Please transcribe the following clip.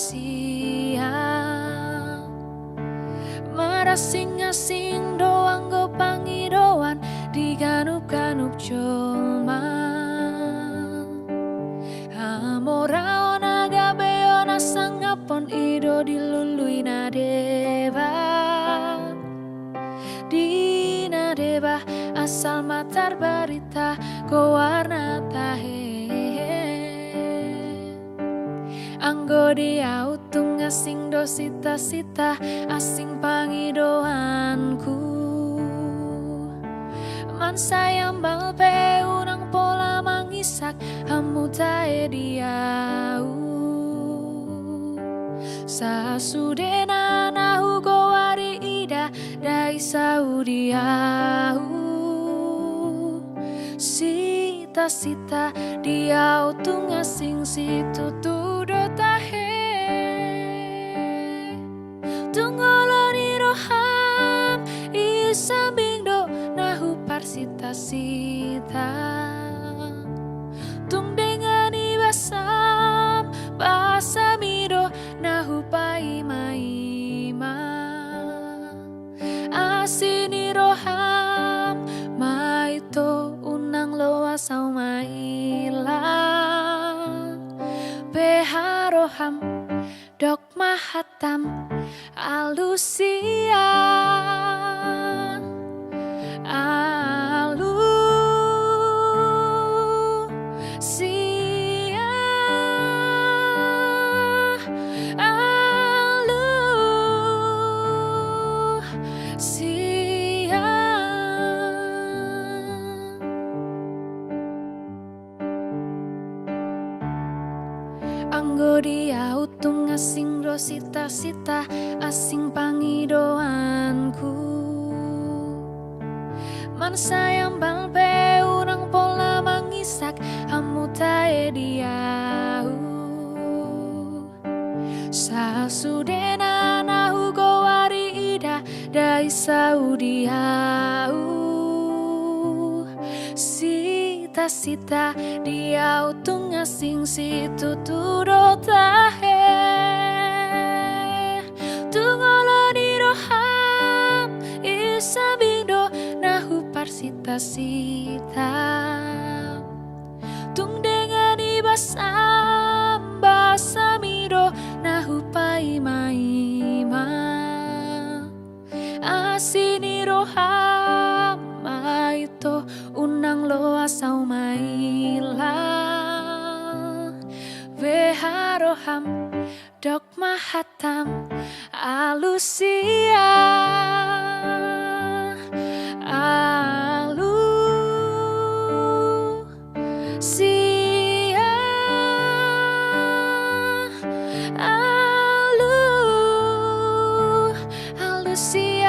siang marasing-asing doang go pangidoan diganup-ganup jolma amora ona gabeo nasangapon ido dilului nadeba Dina deba asal matar barita ko warna tahe Anggo dia utung asing do sita-sita asing pangidoanku Man sayang balpe unang pola mangisak hamu tae diau Sasudena nahu go wari ida dai saudiau Sita-sita diau tung asing situ tudo tahe Tungoloni roham isambing do nahu parsita-sita Tung dengan ibasam basamido nahu paima-ima Asini roham maito unang loa sau maila Beharoham dok mahatam alusia Alu sia Alu sia Anggo dia utung asing ro sita-sita asing pangidoanku Man sayang balpe unang pola mangisak hamu tae diau Sasudena nahu go wari ida dai saudiau Sita-sita dia utung asing situ tudo tahe Tungoloni roham isabindo nahu parsita-sita Tung dengan ibasam basamido nahu paima-ima Asini roham maito unang loa sau maila Beharoham dok mahatam alusia Alu sia Alu sia